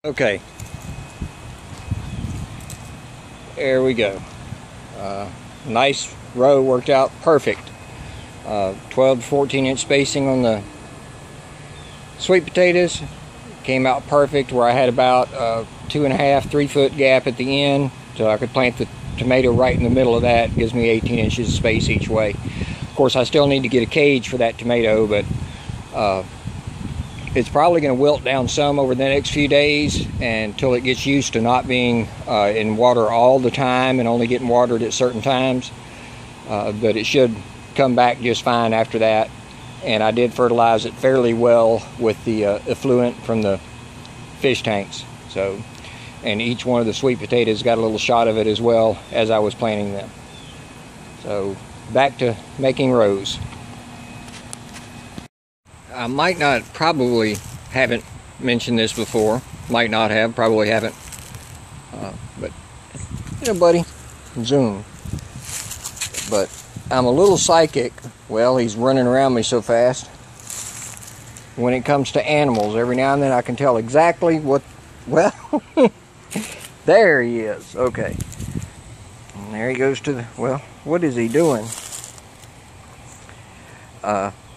Okay, there we go. Nice row, worked out perfect. 12 to 14 inch spacing on the sweet potatoes. Came out perfect where I had about 2.5, 3 foot gap at the end, so I could plant the tomato right in the middle of that. It gives me 18 inches of space each way. Of course, I still need to get a cage for that tomato, but it's probably going to wilt down some over the next few days until it gets used to not being in water all the time and only getting watered at certain times. But it should come back just fine after that. And I did fertilize it fairly well with the effluent from the fish tanks. And each one of the sweet potatoes got a little shot of it as well as I was planting them. So back to making rows. I might not, probably haven't mentioned this before. Might not have, probably haven't. But, you know, buddy, zoom. But I'm a little psychic. Well, he's running around me so fast. When it comes to animals, every now and then I can tell exactly what, well, there he is. Okay. And there he goes to the, well, what is he doing?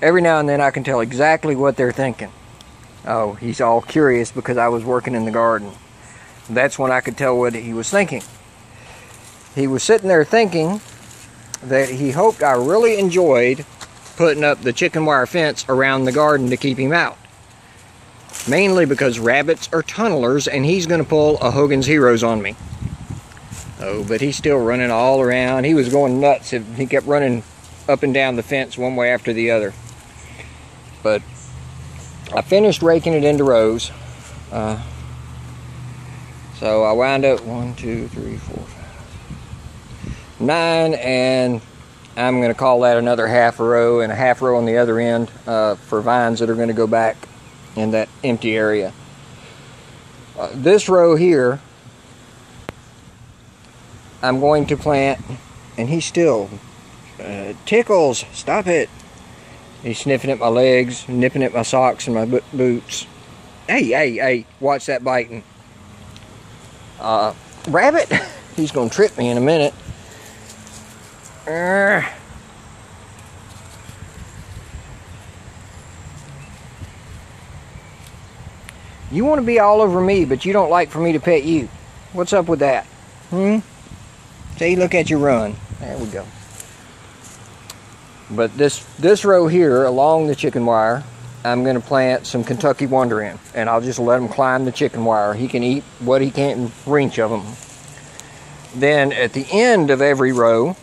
Every now and then I can tell exactly what they're thinking. Oh, he's all curious because I was working in the garden. That's when I could tell what he was thinking. He was sitting there thinking that he hoped I really enjoyed putting up the chicken wire fence around the garden to keep him out. Mainly because rabbits are tunnelers and he's going to pull a Hogan's Heroes on me. Oh, but he's still running all around. He was going nuts. He kept running up and down the fence one way after the other. But I finished raking it into rows. So I wound up 1, 2, 3, 4, 5, 9, and I'm going to call that another half a row and a half row on the other end for vines that are going to go back in that empty area. This row here, I'm going to plant, and he's still tickles. Stop it. He's sniffing at my legs, nipping at my socks and my boots. Hey, watch that biting. Rabbit, he's gonna trip me in a minute. You want to be all over me, but you don't like for me to pet you. What's up with that? See, look at you run. There we go. But this row here along the chicken wire, I'm going to plant some Kentucky Wonder in, and I'll just let him climb the chicken wire. He can eat what he can reach of them. Then at the end of every row,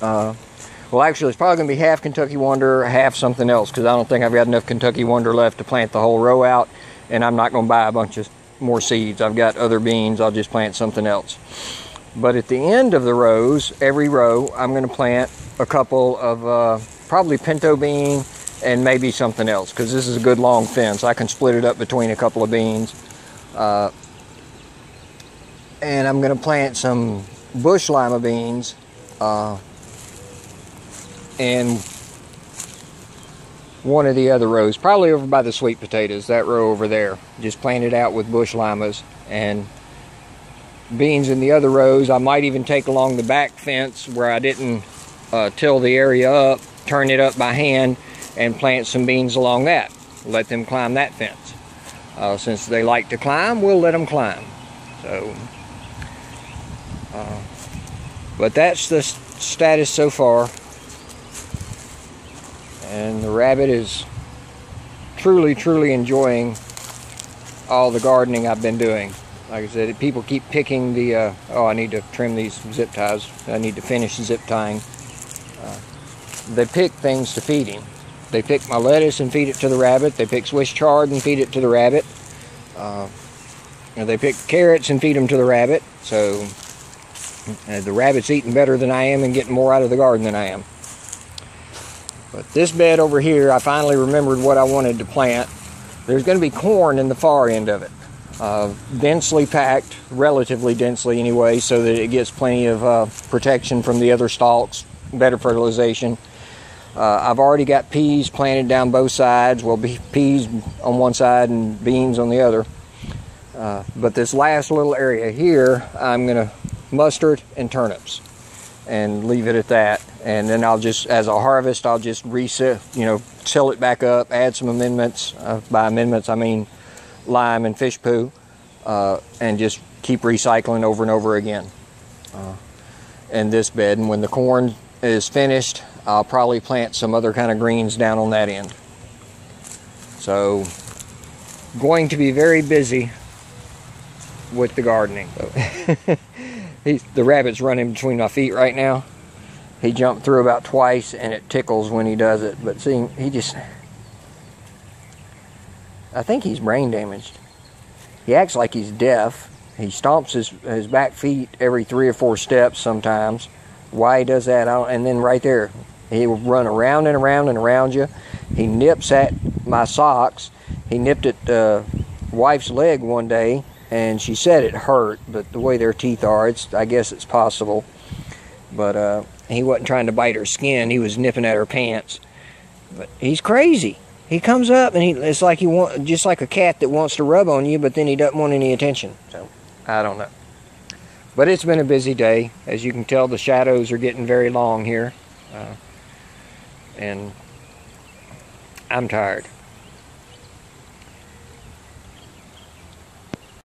well, actually it's probably going to be half Kentucky Wonder, half something else, because I don't think I've got enough Kentucky Wonder left to plant the whole row out, and I'm not going to buy a bunch of more seeds. I've got other beans. I'll just plant something else. But at the end of the rows, every row, I'm going to plant a couple of probably pinto bean and maybe something else, because this is a good long fence. I can split it up between a couple of beans. And I'm going to plant some bush lima beans and one of the other rows, probably over by the sweet potatoes, that row over there. Just plant it out with bush limas and beans in the other rows. I might even take along the back fence where I didn't till the area up, turn it up by hand, and plant some beans along that. Let them climb that fence. Since they like to climb, we'll let them climb. So, but that's the status so far. And the rabbit is truly enjoying all the gardening I've been doing. Like I said, people keep picking the, oh, I need to trim these zip ties. I need to finish zip tying. They pick things to feed him. They pick my lettuce and feed it to the rabbit. They pick Swiss chard and feed it to the rabbit. They pick carrots and feed them to the rabbit. So the rabbit's eating better than I am and getting more out of the garden than I am. But this bed over here, I finally remembered what I wanted to plant. There's going to be corn in the far end of it. Densely packed, relatively densely anyway, so that it gets plenty of protection from the other stalks, better fertilization. I've already got peas planted down both sides. Well, peas on one side and beans on the other. But this last little area here, I'm gonna mustard and turnips and leave it at that. And then I'll just, as I harvest, I'll just reset, till it back up, add some amendments. By amendments, I mean lime and fish poo, and just keep recycling over and over again in this bed. And when the corn is finished, I'll probably plant some other kind of greens down on that end. So, going to be very busy with the gardening. The rabbit's running between my feet right now. He jumped through about twice, and it tickles when he does it. But see, I think he's brain damaged. He acts like he's deaf. He stomps his back feet every 3 or 4 steps sometimes. Why he does that, I don't, and then right there, he will run around and around and around you. He nips at my socks. He nipped at wife's leg one day, and she said it hurt, but the way their teeth are, I guess it's possible. But he wasn't trying to bite her skin. He was nipping at her pants. But he's crazy. He comes up, and it's like just like a cat that wants to rub on you, but then he doesn't want any attention. So, I don't know. But it's been a busy day. As you can tell, the shadows are getting very long here. And I'm tired.